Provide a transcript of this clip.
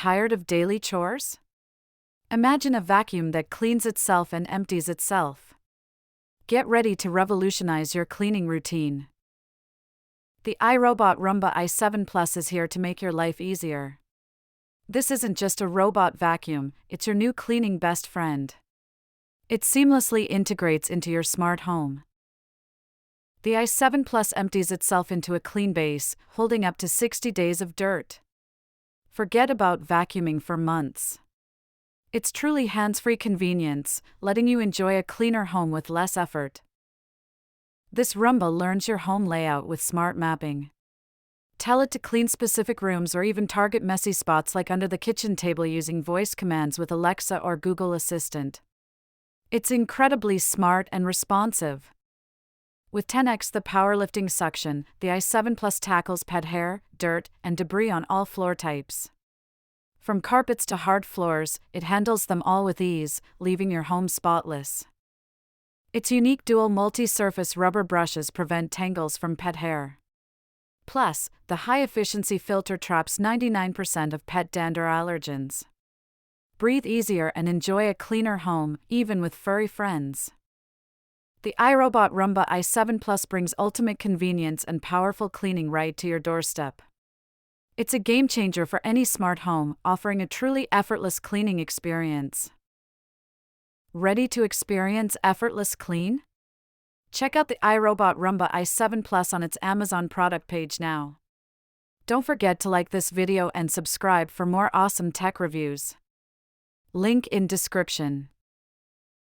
Tired of daily chores? Imagine a vacuum that cleans itself and empties itself. Get ready to revolutionize your cleaning routine. The iRobot Roomba i7 Plus is here to make your life easier. This isn't just a robot vacuum, it's your new cleaning best friend. It seamlessly integrates into your smart home. The i7 Plus empties itself into a clean base, holding up to 60 days of dirt. Forget about vacuuming for months. It's truly hands-free convenience, letting you enjoy a cleaner home with less effort. This Roomba learns your home layout with smart mapping. Tell it to clean specific rooms or even target messy spots like under the kitchen table using voice commands with Alexa or Google Assistant. It's incredibly smart and responsive. With 10x the powerlifting suction, the i7 Plus tackles pet hair, dirt, and debris on all floor types. From carpets to hard floors, it handles them all with ease, leaving your home spotless. Its unique dual multi-surface rubber brushes prevent tangles from pet hair. Plus, the high-efficiency filter traps 99% of pet dander allergens. Breathe easier and enjoy a cleaner home, even with furry friends. The iRobot Roomba i7 Plus brings ultimate convenience and powerful cleaning right to your doorstep. It's a game-changer for any smart home, offering a truly effortless cleaning experience. Ready to experience effortless clean? Check out the iRobot Roomba i7 Plus on its Amazon product page now. Don't forget to like this video and subscribe for more awesome tech reviews. Link in description.